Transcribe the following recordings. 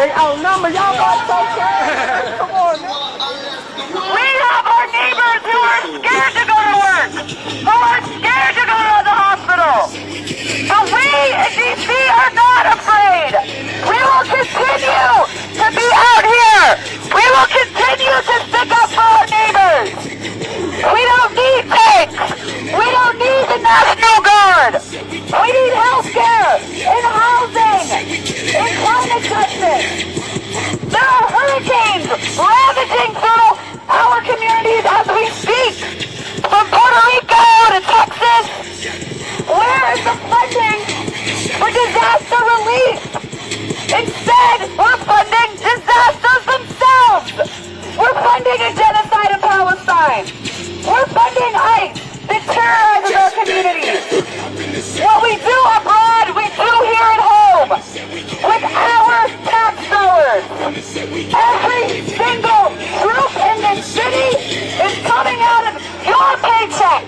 They outnumber y'all, but it's okay. Come on, man. We have our neighbors who are scared to go to work, who are scared to go to the hospital. But we in D.C. are not afraid. We will continue to be out here. We will continue to stick up for our neighbors. We don't need tanks. We don't need the National Guard. We need health care and housing and climate justice. There are hurricanes ravaging through our communities as we speak. From Puerto Rico to Texas. Where is the funding for disaster relief? Instead, we're funding disasters themselves. We're funding a genocide in Palestine. We're funding ICE that terrorizes our communities. What we do abroad, we do here at home. With our tax dollars. Every single group in this city is coming out of your paycheck.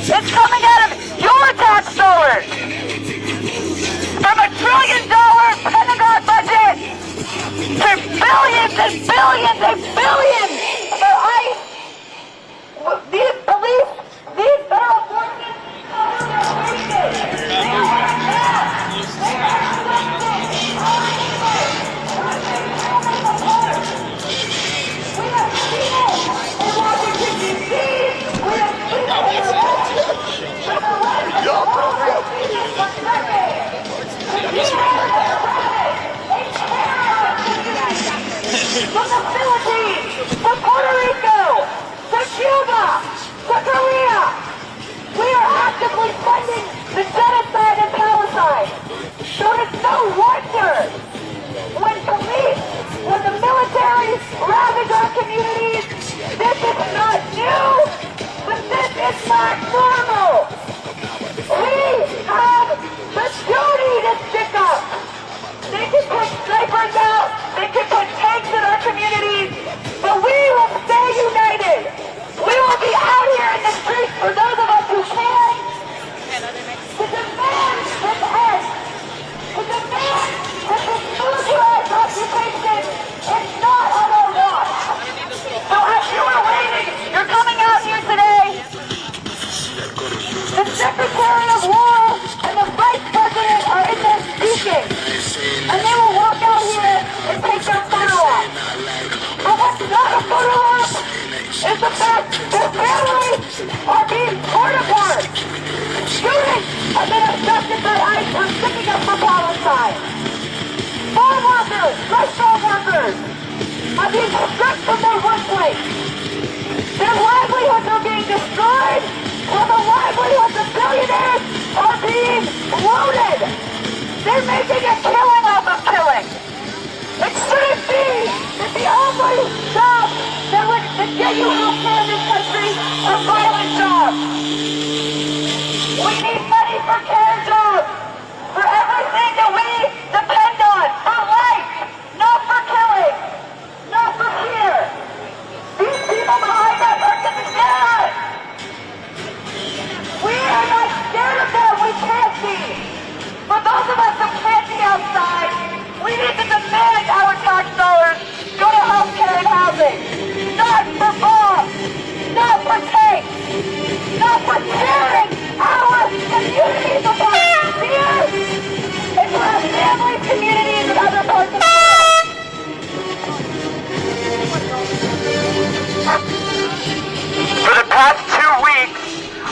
It's coming out of your tax dollars. From $1 trillion Pentagon budget to billions and billions and billions for ICE. These police, these federal forces, they are we have people in Washington, D.C. We have people in the from the Philippines, to Puerto Rico, to Cuba, to Korea. We are actively funding the genocide in Palestine. So it's no wonder when police, when the military ravage our communities, this is not new, but this is not normal. We have the duty to stick up. They can put snipers out, they can put tanks in our communities, but we will stay united. We will be out here in the streets are being stripped from their workplace. Their livelihoods are being destroyed, while the livelihoods of billionaires are being looted. They're making a killing off of killing. It shouldn't be that the only job that would get you health care in this country are violent jobs. We need money for care jobs, for everything that we depend on, for life, not for killing, not for fear. These people behind us are scared. We are not scared of them, we can't be. For those of us who can't be outside, we need to demand our tax dollars go to health care and housing. Not for bombs, not for tanks, not for tearing our communities apart. Fear is for our families, communities, and other parts of the world. For the past 2 weeks,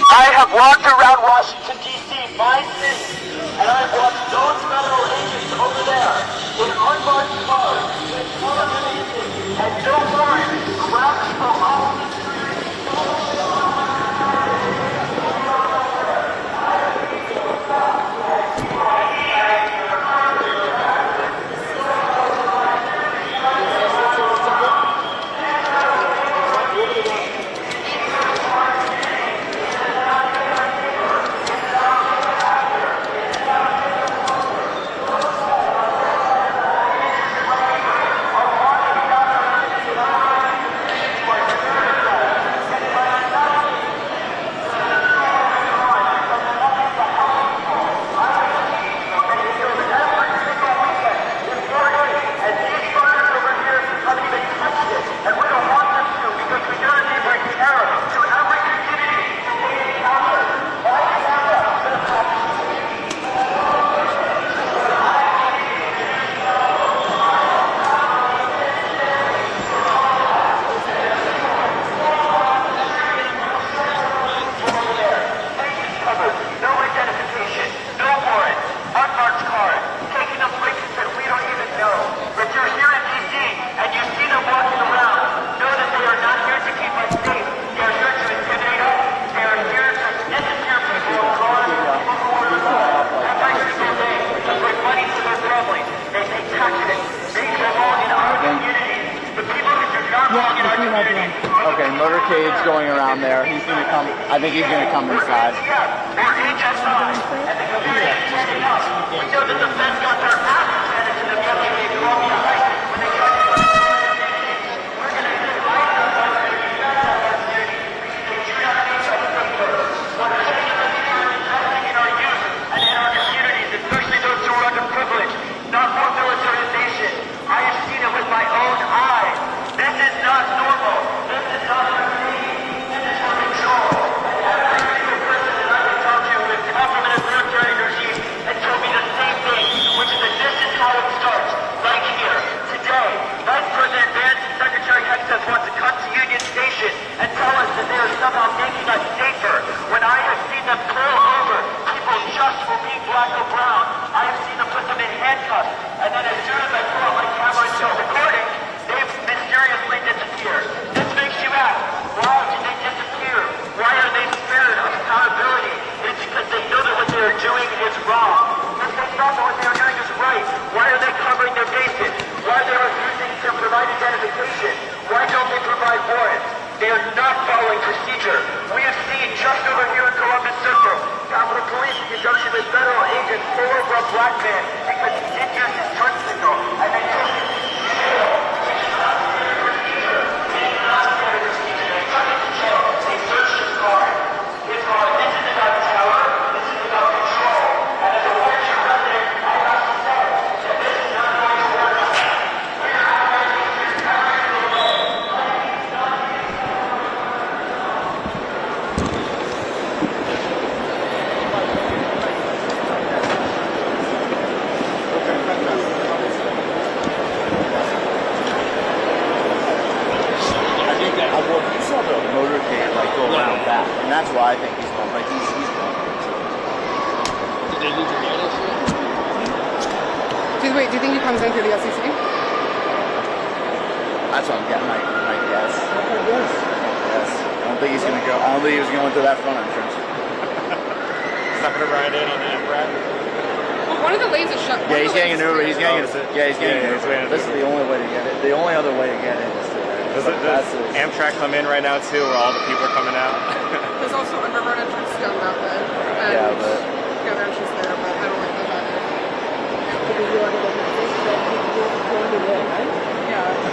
I have walked around Washington, D.C., my city, and I've watched those federal agents over there in unmarked cars, with ammunition, and no warrant, grab people off the Okay, motorcade's going around there. He's gonna come. I think he's gonna come inside. Wait, do you think he comes in through the SEC? That's what I'm getting. My guess. Yes. Yes. I don't think he's gonna go. I don't think he was going to that front entrance. He's not gonna ride in on the Emperor. Well, one of the lanes is shut. Yeah, he's getting an Uber. He's getting. is it? Yeah, he's getting Yeah, an he's Uber. getting an This is Uber. the only way to get it. The only other way to get in is to Does Amtrak come in right now too, where all the people are coming out? There's also underground entrance down that way. And Yeah, but the other entrance there, but I don't like that either. Yeah.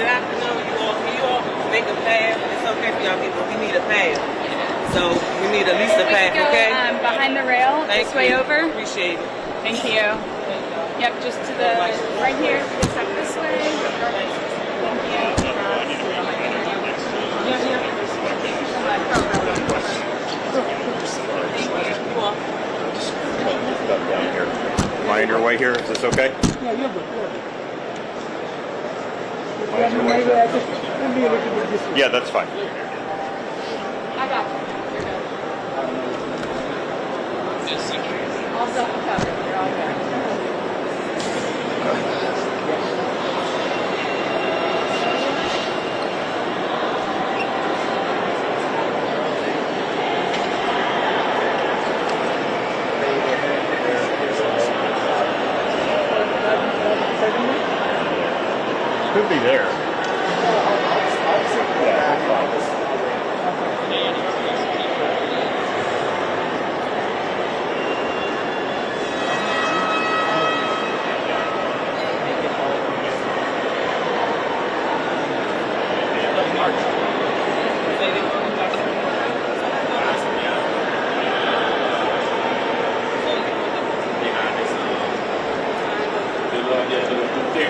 Good afternoon, you all. Can you all make a path? It's okay for y'all people. We need a path. So we need at least a path, okay? Behind the rail, Thank this way you. over. Appreciate it. Thank you. Yep, just to the right here. Just up this way. Thank you. Down here. Am I in your way here? Is this okay? Yeah, you're good. Yeah, that's fine. I got you. You're good. All self-covered. You're all good. Could be there.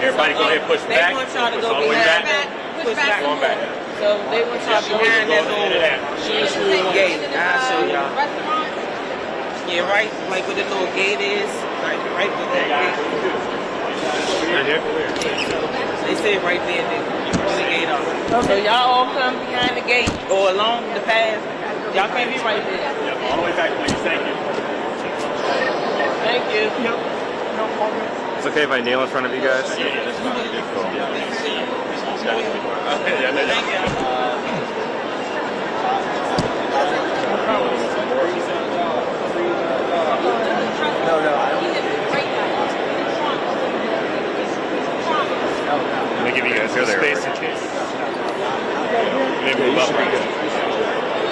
Everybody go ahead and push They back. want y'all to Push go all the way behind back. that. Push back. Going back. So they want y'all behind that little gate. I'll show y'all. Yeah, right, like where the little gate is. Right where that gate is. Right here? They say right there, the gate off. So y'all all come behind the gate, go along the path. Y'all can't be right there. Yep, all the way back, please. Thank you. Thank you. It's okay if I kneel in front of you guys? Cool. Thank you. Let me give you guys space in case. Maybe move up right.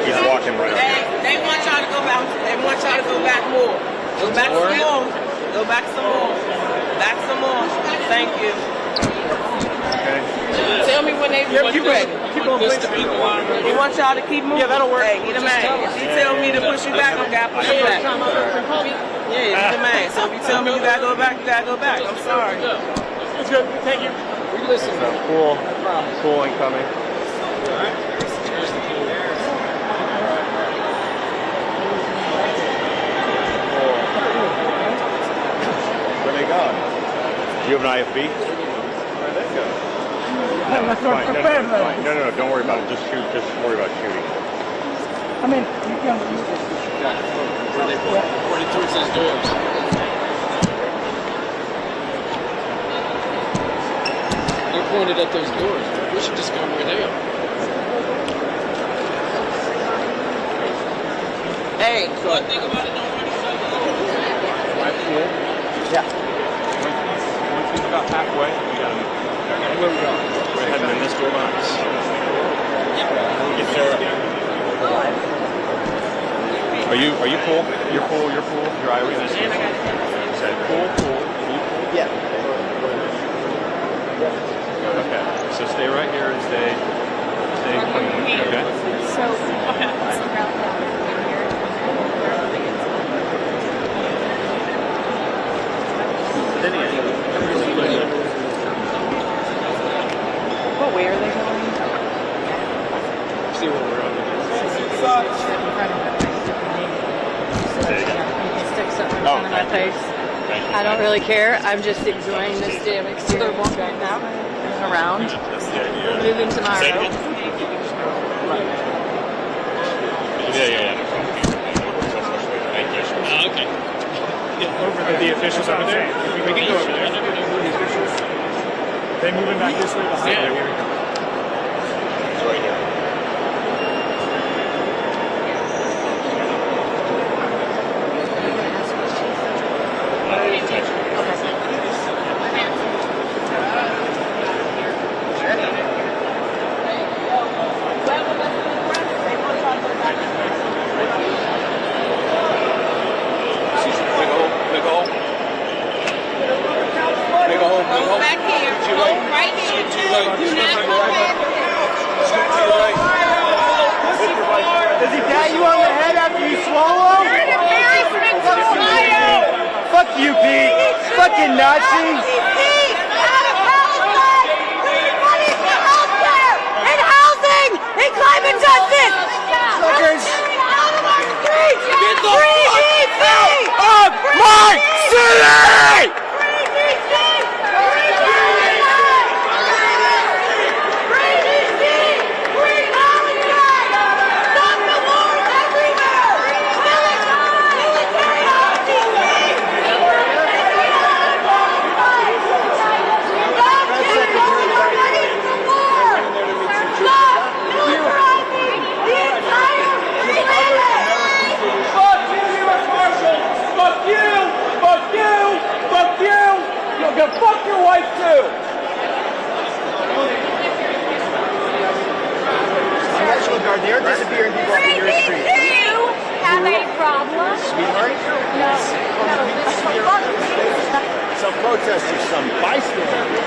He's walking right up. They want y'all to go back. They want y'all to go back more. Go back some more. Go back some more. Back some more. Thank you. Okay. Tell me when they keep ready. Keep on please. They want y'all to keep moving. Yeah, that'll work. Hey, he the man. If you tell me to push you back, I gotta push you back. Yeah, he's the man. So if you tell me you gotta go back, you gotta go back. I'm sorry. It's good. Thank you. We listen. Cool. Cool incoming. Where they gone? Do you have an IFB? Where'd they go? That's not Fine. fair, though. Fine. No, don't worry about it. Just shoot. Just worry about shooting. I mean, you can. Where they pointed towards those doors. They're pointed at those doors. We should just go where they are. Hey, One thing about it, nobody said Yeah. Once he's about halfway, we got him. Where we going? We're heading in this box. Get there. Are you cool? You're cool. Your eye was said cool. Yeah. Okay. So stay right here and stay clean. Okay. So, what's the route down here? But where are they going? see where we're at. Stick something in front of my face. I don't really care. I'm just enjoying this damn experience right now. Around. Moving tomorrow. Yeah. Okay. Over to the officials over there. We can go over there. They moving back this way. Yeah. Here we go. It's right here. Go back here. Go right here. Do not go fucking Nazi? Climate justice! Fuckers! Get the fuck out of my city! Fuck your wife too! National Guard, they are disappearing people off your street. Do you have a problem? Sweetheart? No. Some protesters, some bystanders.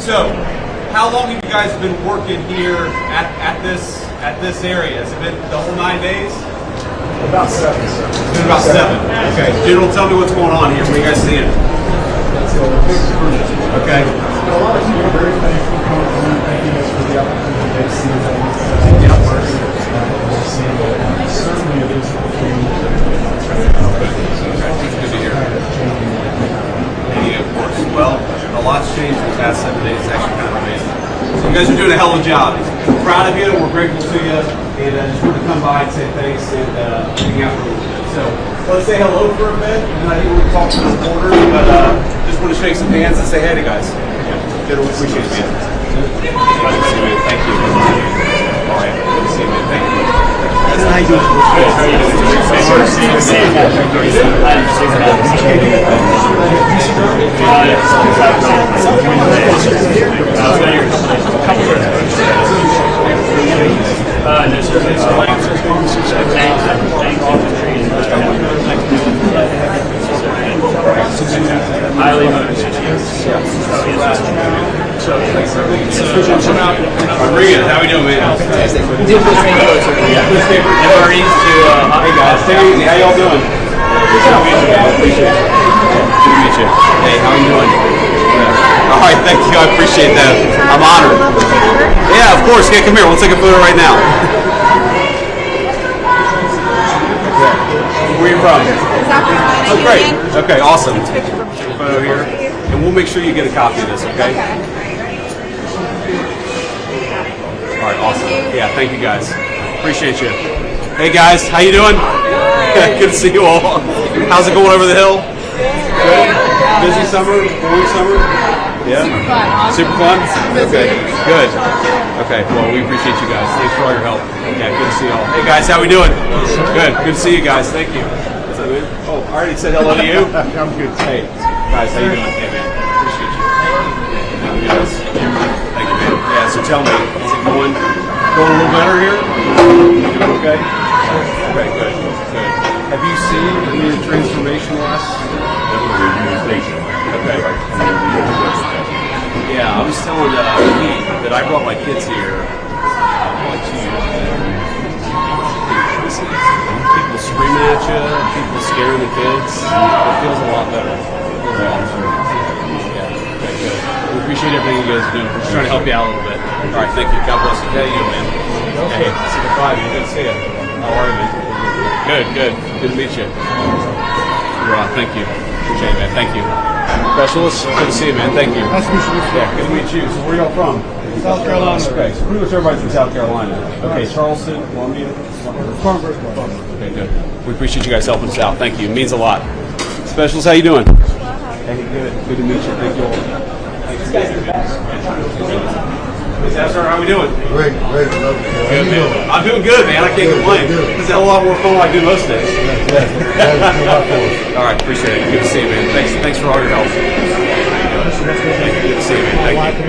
So, how long have you guys been working here at this area? Has it been the whole 9 days? About 7, sir. It's been about 7. Okay. General, tell me what's going on here. What are you guys seeing? Okay. A lot of people are very thankful coming through, thanking us for the opportunity to see them. Certainly a physical change. Good to hear. Yeah, of course. Well, a lot's changed in the past 7 days. It's actually kind of amazing. So you guys are doing a hell of a job. We're proud of you. We're grateful to you. And just wanted to come by and say thanks and hang out for a little bit. So let's say hello for a bit. And I think we'll talk to the reporters, but just want to shake some hands and say hey to guys. General, appreciate you, man. Good to see you, man. Thank you. All right. Good to see you, man. Thank you. How you doing? Good. How are you doing? Good to see Rodriguez, how we doing, man? Fantastic. Hey guys, take it easy. How y'all doing? Good to meet you. Appreciate it. Good to meet you. Hey, how you doing? All right, thank you. I appreciate that. I'm honored. Yeah, of course. Yeah, come here. We'll take a photo right now. Where are you from? Oh, great. Okay, awesome. Take a photo here, and we'll make sure you get a copy of this. Okay. All right, awesome. Yeah, thank you guys. Appreciate you. Hey guys, how you doing? Good to see you all. How's it going over the hill? Good. Busy summer? Boring summer? Yeah. Super fun. Okay. Good. Okay. Well, we appreciate you guys. Thanks for all your help. Yeah. Good to see you all. Hey guys, how we doing? Good. Good to see you guys. Thank you. What's up, man? Oh, I already said hello to you. I'm good. Hey guys, how you doing? Hey man, appreciate you. Yes. Thank you, man. Yeah. So tell me, is it going a little better here? You doing okay? Okay, good, good. Have you seen any transformation last? Okay. Yeah, I was telling Pete that I brought my kids here like 2 years ago. People screaming at you, people scaring the kids. It feels a lot better. Yeah, okay, good. We appreciate everything you guys do. We're just trying to help you out a little bit. All right, thank you. God bless you. How you doing, man? Hey, see the five. Good to see you. How are you, man? Good, good. Good to meet you. Ron, thank you. Appreciate it, man. Thank you. Specialist, good to see you, man. Thank you. Nice to meet you. Yeah, good to meet you. So where y'all from? South Carolina. Okay, so pretty much everybody's from South Carolina. Okay, Charleston, Columbia. Okay, good. We appreciate you guys helping us out. Thank you. It means a lot. Specialist, how you doing? Hey, good. Good to meet you. Thank you all. Hey, sir, how we doing? Great. Good, man. I'm doing good, man. I can't complain. This is a lot more fun than I do most days. All right, appreciate it. Good to see you, man. Thanks for all your help. Good to see you, man. Thank you.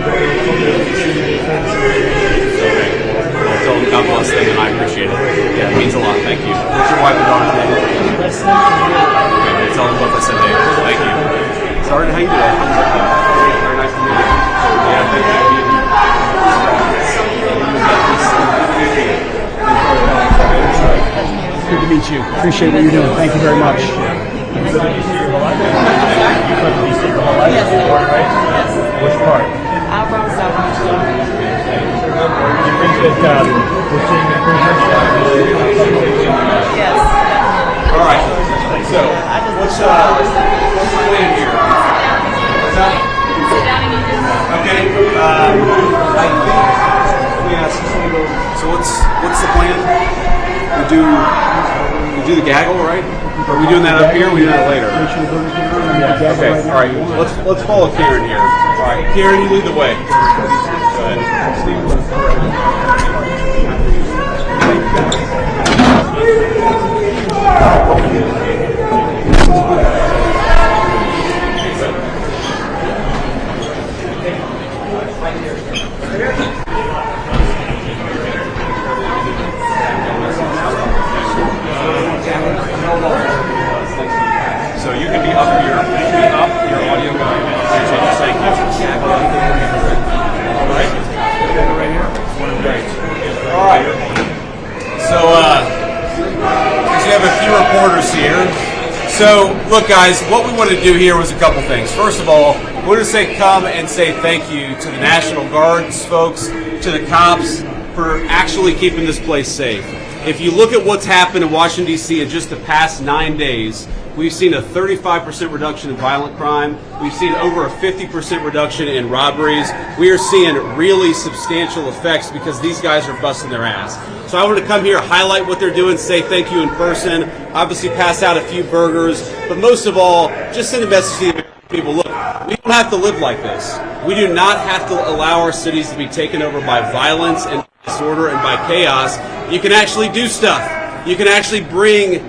Tell them God bless them, and I appreciate it. Yeah, it means a lot. Thank you. What's your wife and daughter's name? Okay, tell them both I said hey. Thank you. Sergeant, how you doing? Very nice to meet you. Yeah, thank you. Good to meet you. Appreciate what you're doing. Thank you very much. Which part? I'm from South Carolina. You think that we're seeing improvement? Yes. All right. So, what's the plan here? Okay. I think. Yeah. So what's the plan? We do the gaggle, right? Are we doing that up here? Or are we doing that later? Okay. All right. Let's follow Karen here. All right, Karen, you lead the way. Go ahead. So you can be up here, your audio guy. Thank you. All right. So, you have a few reporters here. So, look, guys, what we wanted to do here was a couple things. First of all, we want to come and say thank you to the National Guards folks, to the cops for actually keeping this place safe. If you look at what's happened in Washington, D.C. in just the past 9 days, we've seen a 35% reduction in violent crime. We've seen over a 50% reduction in robberies. We are seeing really substantial effects because these guys are busting their ass. So I wanted to come here, highlight what they're doing, say thank you in person, obviously pass out a few burgers, but most of all, just send a message to the American people. Look, we don't have to live like this. We do not have to allow our cities to be taken over by violence and disorder and by chaos. You can actually do stuff. You can actually bring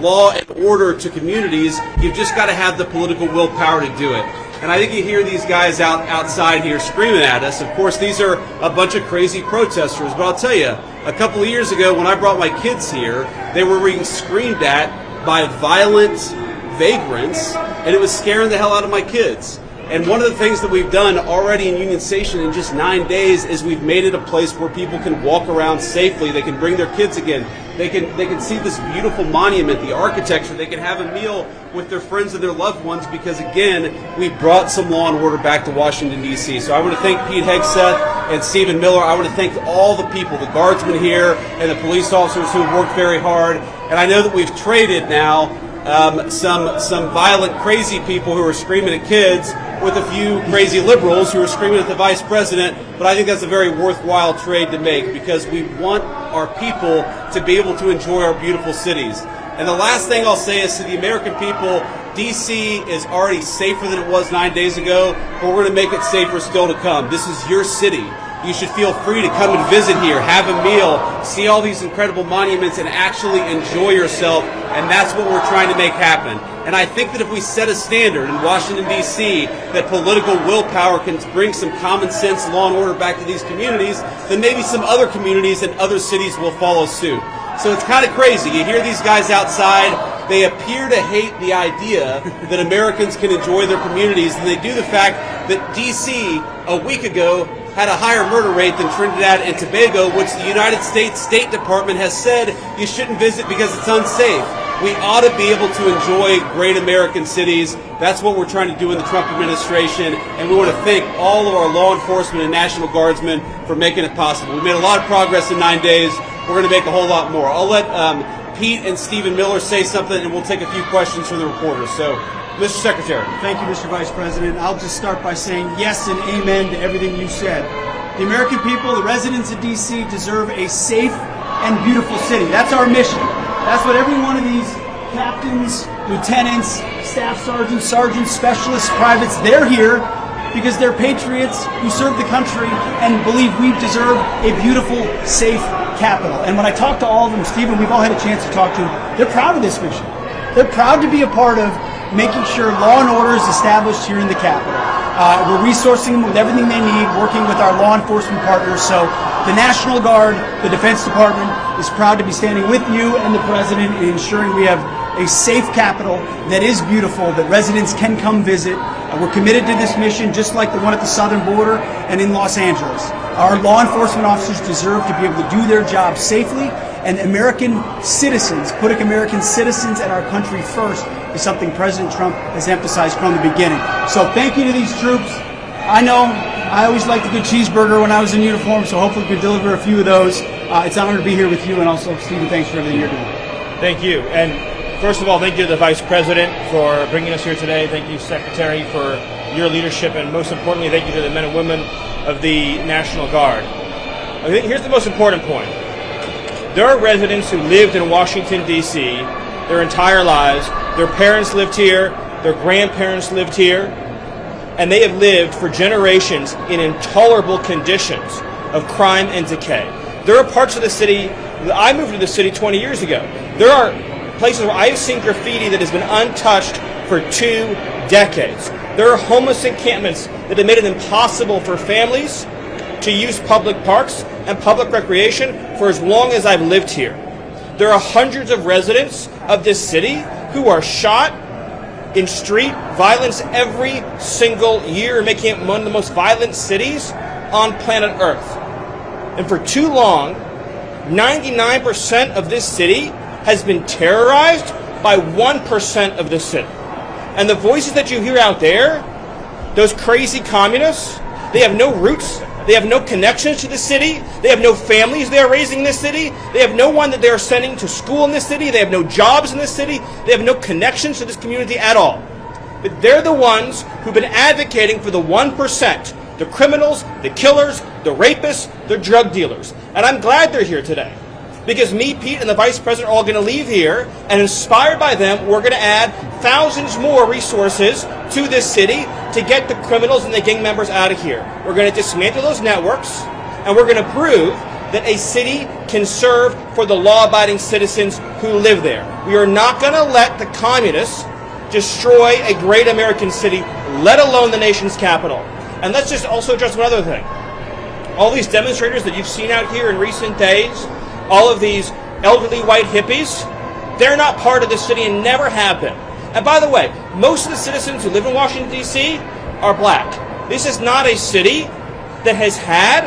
law and order to communities. You've just got to have the political willpower to do it. And I think you hear these guys outside here screaming at us. Of course, these are a bunch of crazy protesters. But I'll tell you, a couple of years ago when I brought my kids here, they were being screamed at by violent vagrants, and it was scaring the hell out of my kids. And one of the things that we've done already in Union Station in just 9 days is we've made it a place where people can walk around safely. They can bring their kids again. They can see this beautiful monument, the architecture. They can have a meal with their friends and their loved ones because, again, we brought some law and order back to Washington, D.C. So I want to thank Pete Hegseth and Stephen Miller. I want to thank all the people, the guardsmen here and the police officers who have worked very hard. And I know that we've traded now some violent, crazy people who are screaming at kids with a few crazy liberals who are screaming at the vice president, but I think that's a very worthwhile trade to make because we want our people to be able to enjoy our beautiful cities. And the last thing I'll say is to the American people, D.C. is already safer than it was 9 days ago, but we're going to make it safer still to come. This is your city. You should feel free to come and visit here, have a meal, see all these incredible monuments, and actually enjoy yourself, and that's what we're trying to make happen. And I think that if we set a standard in Washington, D.C., that political willpower can bring some common sense law and order back to these communities, then maybe some other communities and other cities will follow suit. So it's kind of crazy. You hear these guys outside. They appear to hate the idea that Americans can enjoy their communities, and they do the fact that D.C. a week ago had a higher murder rate than Trinidad and Tobago, which the United States State Department has said you shouldn't visit because it's unsafe. We ought to be able to enjoy great American cities. That's what we're trying to do in the Trump administration, and we want to thank all of our law enforcement and National Guardsmen for making it possible. We made a lot of progress in 9 days. We're going to make a whole lot more. I'll let Pete and Stephen Miller say something, and we'll take a few questions from the reporters. So, Mr. Secretary. Thank you, Mr. Vice President. I'll just start by saying yes and amen to everything you said. The American people, the residents of D.C., deserve a safe and beautiful city. That's our mission. That's what every one of these captains, lieutenants, staff sergeants, specialists, privates, they're here because they're patriots who serve the country and believe we deserve a beautiful, safe capital. And when I talk to all of them, Stephen, we've all had a chance to talk to them, they're proud of this mission. They're proud to be a part of making sure law and order is established here in the Capitol. We're resourcing them with everything they need, working with our law enforcement partners. So the National Guard, the Defense Department is proud to be standing with you and the President in ensuring we have a safe Capitol that is beautiful, that residents can come visit. We're committed to this mission, just like the one at the southern border and in Los Angeles. Our law enforcement officers deserve to be able to do their job safely, and American citizens, putting American citizens and our country first is something President Trump has emphasized from the beginning. So thank you to these troops. I know I always liked a good cheeseburger when I was in uniform, so hopefully we can deliver a few of those. It's an honor to be here with you, and also, Stephen, thanks for everything you're doing. Thank you. And first of all, thank you to the Vice President for bringing us here today. Thank you, Secretary, for your leadership, and most importantly, thank you to the men and women of the National Guard. I think here's the most important point. There are residents who lived in Washington, D.C. their entire lives. Their parents lived here. Their grandparents lived here. And they have lived for generations in intolerable conditions of crime and decay. There are parts of the city, I moved to the city 20 years ago. There are places where I've seen graffiti that has been untouched for 2 decades. There are homeless encampments that have made it impossible for families to use public parks and public recreation for as long as I've lived here. There are hundreds of residents of this city who are shot in street violence every single year, making it one of the most violent cities on planet Earth. And for too long, 99% of this city has been terrorized by 1% of the city. And the voices that you hear out there, those crazy communists, they have no roots. They have no connections to the city. They have no families they are raising in this city. They have no one that they are sending to school in this city. They have no jobs in this city. They have no connections to this community at all. But they're the ones who've been advocating for the 1%, the criminals, the killers, the rapists, the drug dealers. And I'm glad they're here today. Because me, Pete, and the Vice President are all going to leave here, and inspired by them, we're going to add thousands more resources to this city to get the criminals and the gang members out of here. We're going to dismantle those networks, and we're going to prove that a city can serve for the law-abiding citizens who live there. We are not going to let the communists destroy a great American city, let alone the nation's capital. And let's just also address one other thing. All these demonstrators that you've seen out here in recent days, all of these elderly white hippies, they're not part of the city and never have been. And by the way, most of the citizens who live in Washington, D.C. are black. This is not a city that has had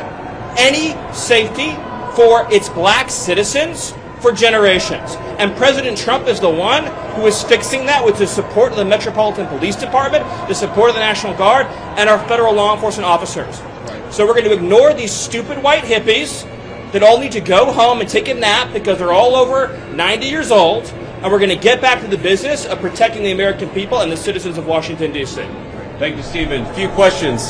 any safety for its black citizens for generations. And President Trump is the one who is fixing that with the support of the Metropolitan Police Department, the support of the National Guard, and our federal law enforcement officers. So we're going to ignore these stupid white hippies that all need to go home and take a nap because they're all over 90 years old, and we're going to get back to the business of protecting the American people and the citizens of Washington, D.C. Thank you, Stephen. A few questions.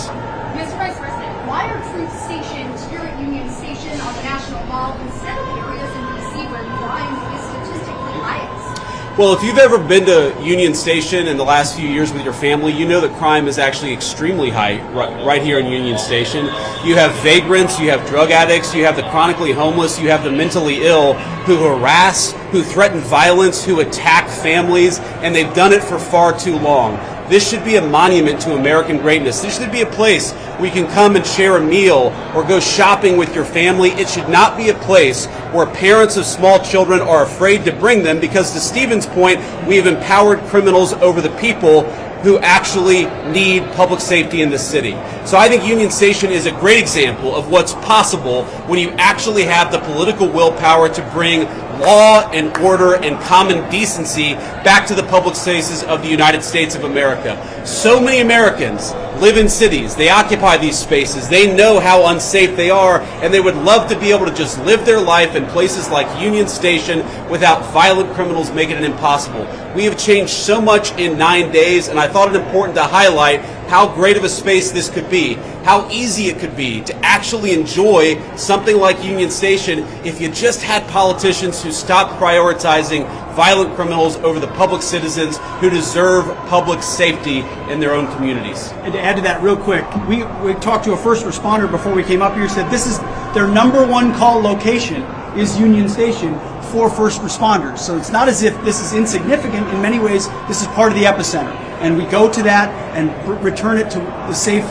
Mr. Vice President, why are troops stationed here at Union Station on the National Mall instead of areas in D.C. where crime is statistically highest? Well, if you've ever been to Union Station in the last few years with your family, you know that crime is actually extremely high right here in Union Station. You have vagrants, you have drug addicts, you have the chronically homeless, you have the mentally ill who harass, who threaten violence, who attack families, and they've done it for far too long. This should be a monument to American greatness. This should be a place where you can come and share a meal or go shopping with your family. It should not be a place where parents of small children are afraid to bring them because, to Stephen's point, we have empowered criminals over the people who actually need public safety in this city. So I think Union Station is a great example of what's possible when you actually have the political willpower to bring law and order and common decency back to the public spaces of the United States of America. So many Americans live in cities. They occupy these spaces. They know how unsafe they are, and they would love to be able to just live their life in places like Union Station without violent criminals making it impossible. We have changed so much in 9 days, and I thought it important to highlight how great of a space this could be, how easy it could be to actually enjoy something like Union Station if you just had politicians who stopped prioritizing violent criminals over the public citizens who deserve public safety in their own communities. And to add to that real quick, we talked to a first responder before we came up here, said this is their #1 call location is Union Station for first responders. So it's not as if this is insignificant. In many ways, this is part of the epicenter. And we go to that and return it to the safe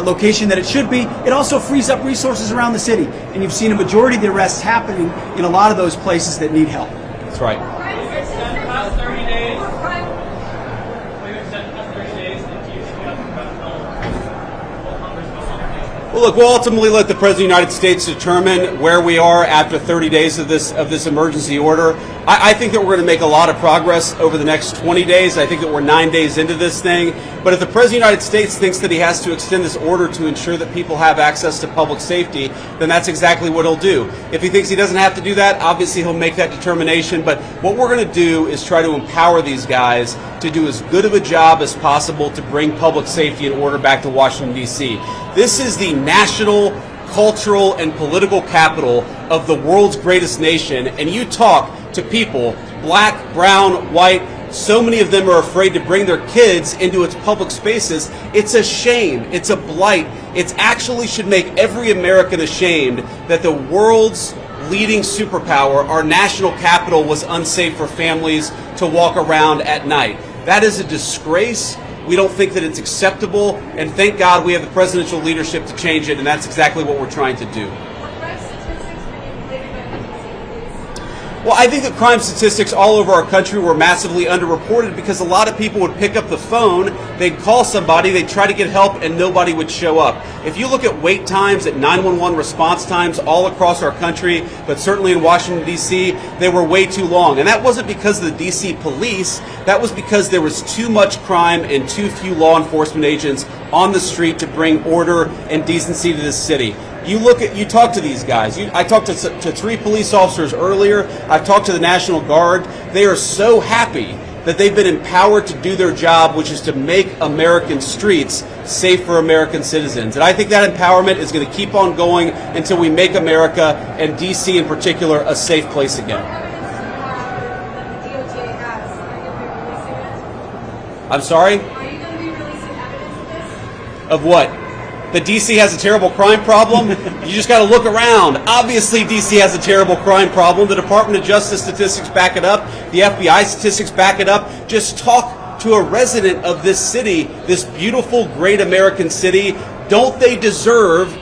location that it should be. It also frees up resources around the city. And you've seen a majority of the arrests happening in a lot of those places that need help. That's right. Well, look, we'll ultimately let the President of the United States determine where we are after 30 days of this emergency order. I think that we're going to make a lot of progress over the next 20 days. I think that we're 9 days into this thing. But if the President of the United States thinks that he has to extend this order to ensure that people have access to public safety, then that's exactly what he'll do. If he thinks he doesn't have to do that, obviously he'll make that determination. But what we're going to do is try to empower these guys to do as good of a job as possible to bring public safety and order back to Washington, D.C. This is the national, cultural, and political capital of the world's greatest nation, and you talk to people, black, brown, white, so many of them are afraid to bring their kids into its public spaces. It's a shame. It's a blight. It actually should make every American ashamed that the world's leading superpower, our national capital, was unsafe for families to walk around at night. That is a disgrace. We don't think that it's acceptable, and thank God we have the presidential leadership to change it, and that's exactly what we're trying to do. Well, I think that crime statistics all over our country were massively underreported because a lot of people would pick up the phone, they'd call somebody, they'd try to get help, and nobody would show up. If you look at wait times, at 911 response times all across our country, but certainly in Washington, D.C., they were way too long. And that wasn't because of the D.C. police, that was because there was too much crime and too few law enforcement agents on the street to bring order and decency to this city. You talk to these guys. I talked to 3 police officers earlier. I've talked to the National Guard. They are so happy that they've been empowered to do their job, which is to make American streets safe for American citizens. And I think that empowerment is going to keep on going until we make America, and D.C. in particular, a safe place again. I'm sorry? Are you going to be releasing evidence of this? Of what? That D.C. has a terrible crime problem? You just got to look around. Obviously, D.C. has a terrible crime problem. The Department of Justice statistics back it up. The FBI statistics back it up. Just talk to a resident of this city, this beautiful, great American city. Don't they deserve...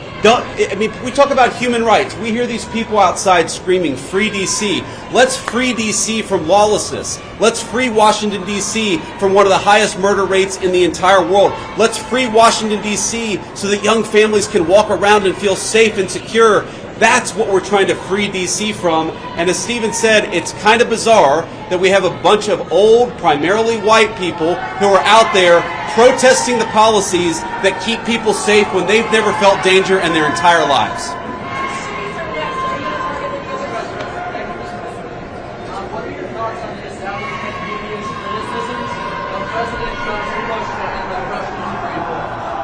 we talk about human rights. We hear these people outside screaming, "Free D.C." Let's free D.C. from lawlessness. Let's free Washington, D.C. from one of the highest murder rates in the entire world. Let's free Washington, D.C. so that young families can walk around and feel safe and secure. That's what we're trying to free D.C. from. And as Stephen said, it's kind of bizarre that we have a bunch of old, primarily white people who are out there protesting the policies that keep people safe when they've never felt danger in their entire lives.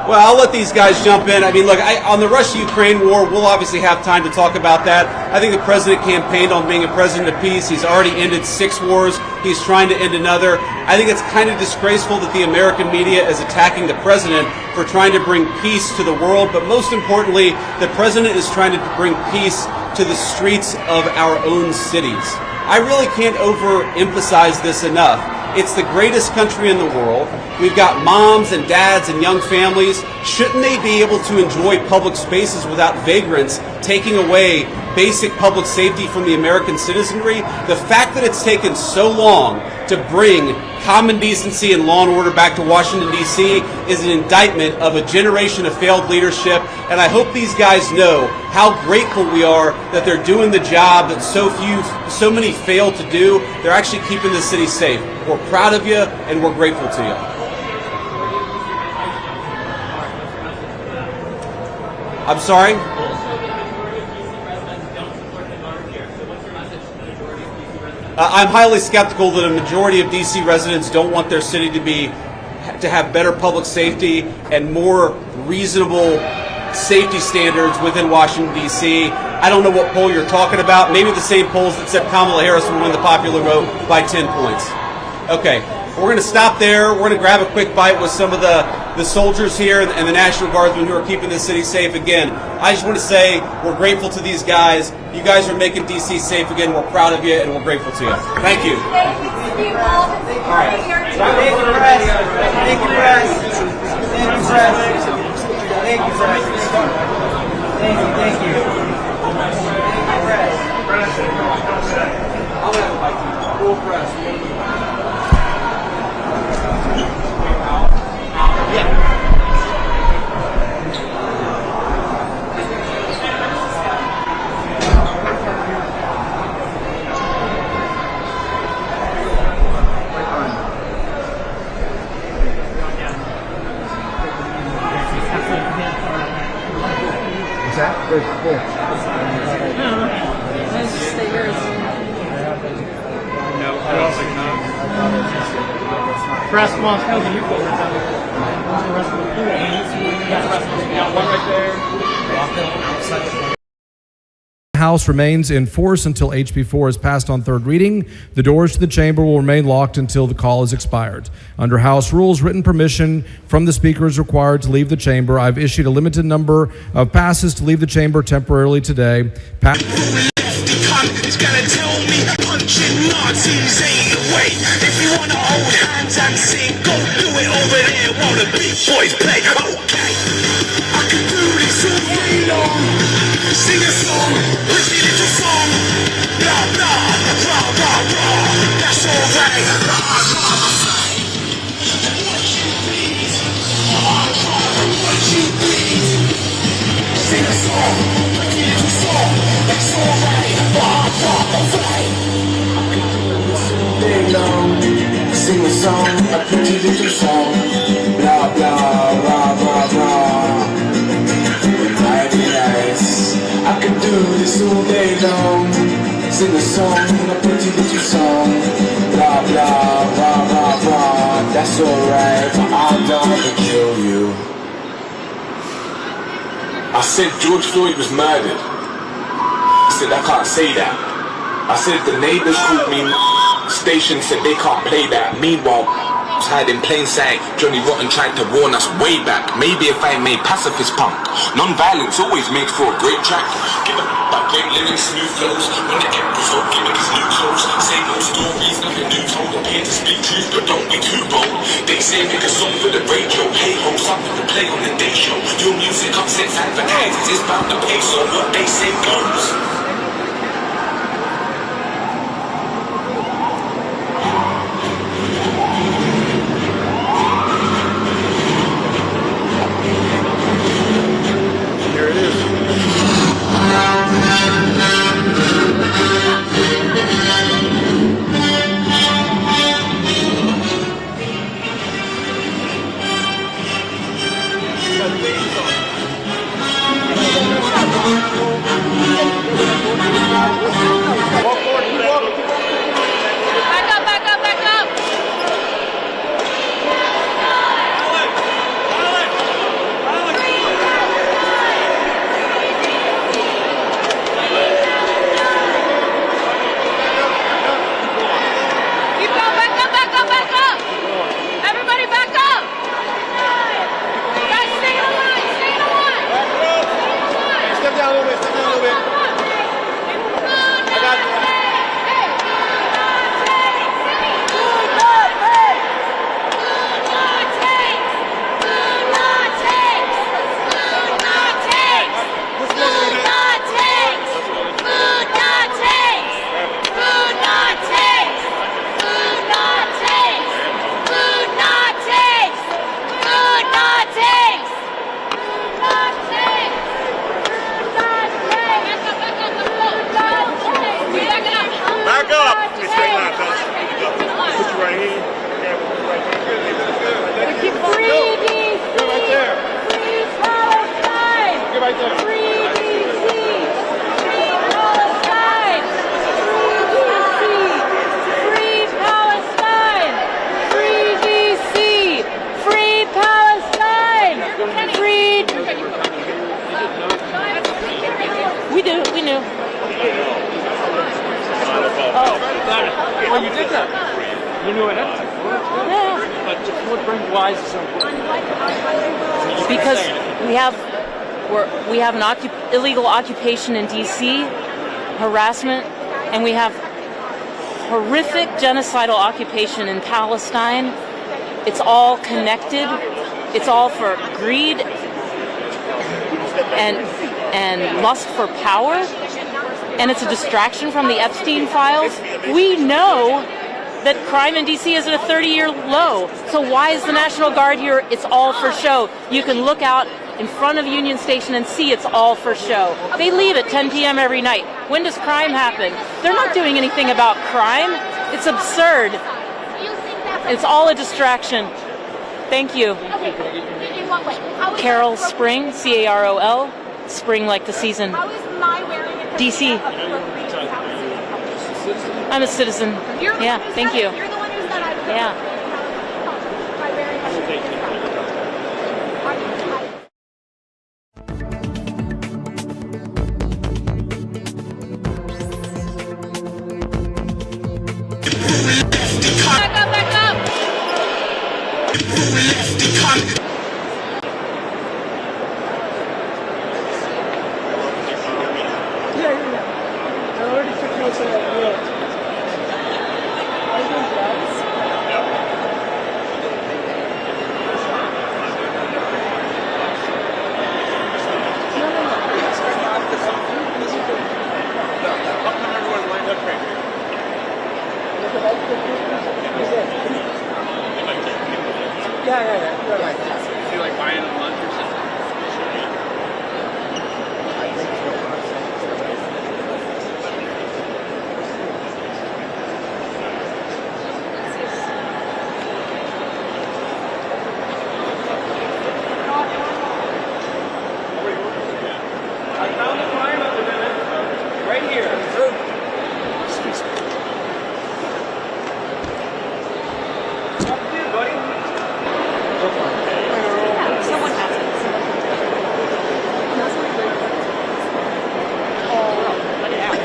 Well, I'll let these guys jump in. I mean, look, on the Russia-Ukraine war, we'll obviously have time to talk about that. I think the president campaigned on being a president of peace. He's already ended 6 wars. He's trying to end another. I think it's kind of disgraceful that the American media is attacking the president for trying to bring peace to the world. But most importantly, the president is trying to bring peace to the streets of our own cities. I really can't overemphasize this enough. It's the greatest country in the world. We've got moms and dads and young families. Shouldn't they be able to enjoy public spaces without vagrants taking away basic public safety from the American citizenry? The fact that it's taken so long to bring common decency and law and order back to Washington, D.C. is an indictment of a generation of failed leadership, and I hope these guys know how grateful we are that they're doing the job that so many fail to do. They're actually keeping the city safe. We're proud of you, and we're grateful to you. I'm sorry? I'm highly skeptical that a majority of D.C. residents don't want their city to have better public safety and more reasonable safety standards within Washington, D.C. I don't know what poll you're talking about. Maybe the same polls that said Kamala Harris would win the popular vote by 10 points. Okay, we're going to stop there. We're going to grab a quick bite with some of the soldiers here and the National Guardsmen who are keeping the city safe. Again, I just want to say we're grateful to these guys. You guys are making D.C. safe again. We're proud of you, and we're grateful to you. Thank you. Thank you, All right. Thank you, press. Thank you, press. Thank you, press. Thank you, press. Thank you, thank you. I'll have a bite to you. Full press. Press wants to you go. The House remains in force until HB 4 is passed on third reading. The doors to the chamber will remain locked until the call is expired. Under House rules, written permission from the Speaker is required to leave the chamber. I've issued a limited number of passes to leave the chamber temporarily today. It's gonna tell me punching Nazis ain't the way. If you wanna hold hands and sing, go do it over there while the big boys play. Okay, I can do this all day long. Sing a song, pretty little song. Blah blah, rah rah rah. That's alright. What you need? Sing a song, pretty little song. That's alright. Sing a song, a pretty little song. Blah blah blah blah blah. Mighty nice. I can do this all day long. Sing a song, a pretty little song. Blah blah blah blah blah. That's alright, but I'll die to kill you. I said George Floyd was murdered. I said I can't say that. I said the neighbors called me. Station said they can't play that. Meanwhile, was hiding in plain sight. Johnny Rotten tried to warn us way back. Maybe if I made pacifist punk. Non-violence always makes for a great track. Give up about great living, smooth flows. When the emperor's old gimmicks, new clothes. Say no stories, nothing new told. Appear to speak truth, but don't be too bold. They say make a song for the radio. Hey ho, something to play on the day show. Your music upsets advertisers. It's about the pay, so what they say goes. We knew. Oh, got it. Well, you did that. You knew it. Yeah. But why is it so important? Because we have an illegal occupation in D.C., harassment, and we have horrific genocidal occupation in Palestine. It's all connected. It's all for greed and lust for power, and it's a distraction from the Epstein files. We know that crime in D.C. is at a 30-year low. So why is the National Guard here? It's all for show. You can look out in front of Union Station and see it's all for show. They leave at 10 p.m. every night. When does crime happen? They're not doing anything about crime. It's absurd. It's all a distraction. Thank you. Carol Spring, C-A-R-O-L, Spring like the season. D.C. I'm a citizen. Yeah, thank you. Yeah. Back up! I already took notes of that. Yeah. You like buying a lunch or something? I found the crime epidemic right here. Up here, buddy. Someone has it. Let it out.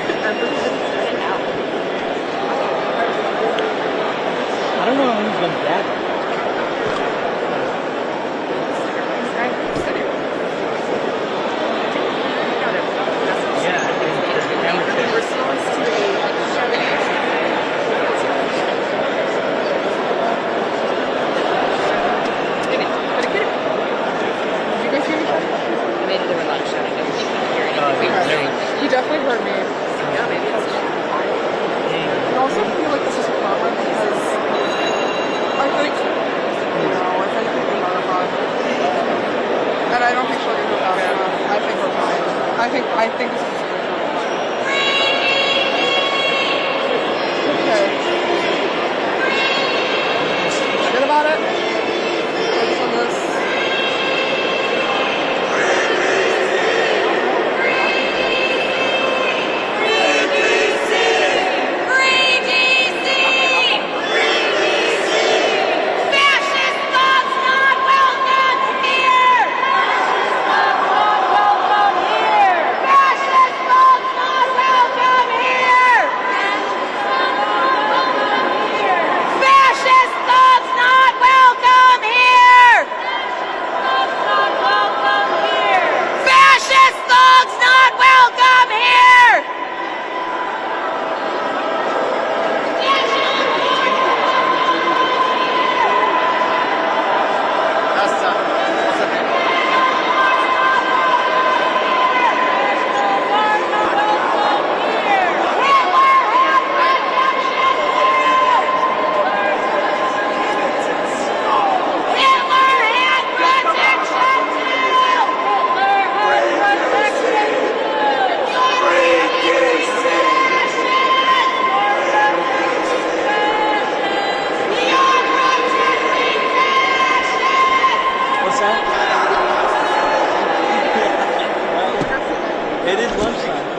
I don't know who's gonna get it. He definitely heard me. Yeah, maybe it's I also feel like this is a problem because I think, people are notified. And I don't think she'll do it fast enough. I think we're fine. I think this is a good Okay. Forget about it. Focus on this. Fascist It is lunchtime.